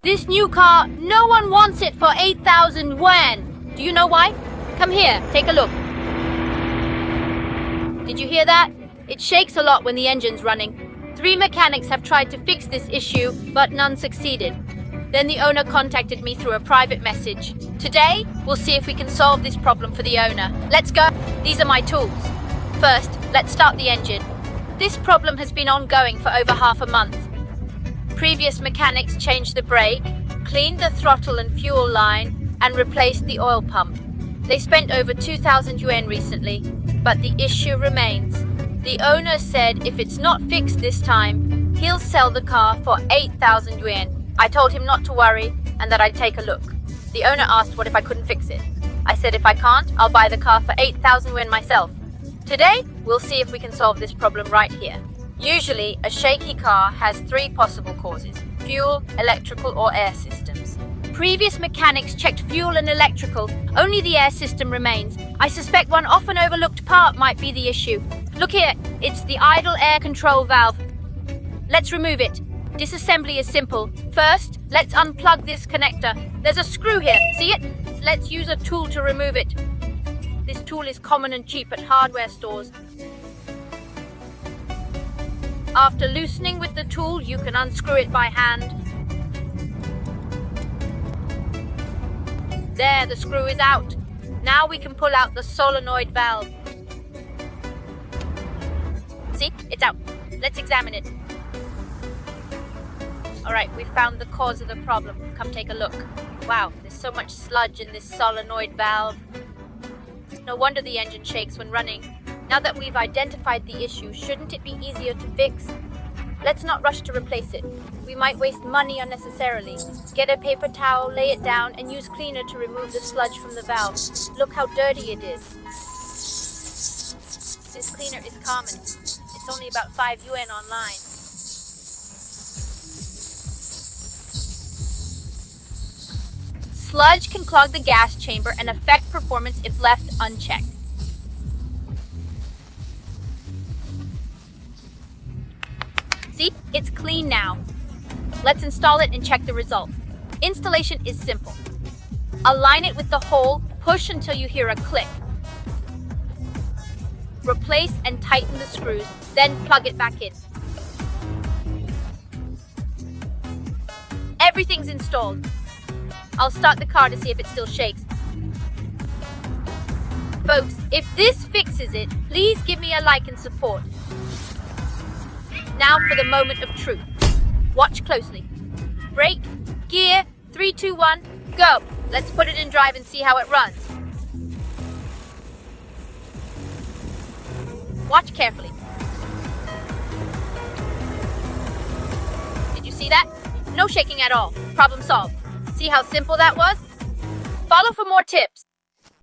This new car, no one wants it for 8,000 yuan. Do you know why? Come here, take a look. Did you hear that? It shakes a lot when the engine's running. 3 mechanics have tried to fix this issue, but none succeeded. Then the owner contacted me through a private message. Today, we'll see if we can solve this problem for the owner. Let's go. These are my tools. First, let's start the engine. This problem has been ongoing for over half a month. Previous mechanics changed the brake, cleaned the throttle and fuel line, and replaced the oil pump. They spent over 2,000 yuan recently, but the issue remains. The owner said if it's not fixed this time, he'll sell the car for 8,000 yuan. I told him not to worry and that I'd take a look. The owner asked what if I couldn't fix it. I said if I can't, I'll buy the car for 8,000 yuan myself. Today, we'll see if we can solve this problem right here. Usually, a shaky car has 3 possible causes: fuel, electrical, or air systems. Previous mechanics checked fuel and electrical. Only the air system remains. I suspect one often overlooked part might be the issue. Look here, it's the idle air control valve. Let's remove it. Disassembly is simple. First, let's unplug this connector. There's a screw here, see it? Let's use a tool to remove it. This tool is common and cheap at hardware stores. After loosening with the tool, you can unscrew it by hand. There, the screw is out. Now we can pull out the solenoid valve. See, it's out. Let's examine it. Alright, we found the cause of the problem. Come take a look. Wow, there's so much sludge in this solenoid valve. No wonder the engine shakes when running. Now that we've identified the issue, shouldn't it be easier to fix? Let's not rush to replace it. We might waste money unnecessarily. Get a paper towel, lay it down, and use cleaner to remove the sludge from the valve. Look how dirty it is. This cleaner is common. It's only about 5 yuan online. Sludge can clog the gas chamber and affect performance if left unchecked. See, it's clean now. Let's install it and check the results. Installation is simple. Align it with the hole, push until you hear a click. Replace and tighten the screws, then plug it back in. Everything's installed. I'll start the car to see if it still shakes. Folks, if this fixes it, please give me a like and support. Now for the moment of truth. Watch closely. Brake, gear, 3, 2, 1, go. Let's put it in drive and see how it runs. Watch carefully. Did you see that? No shaking at all. Problem solved. See how simple that was? Follow for more tips.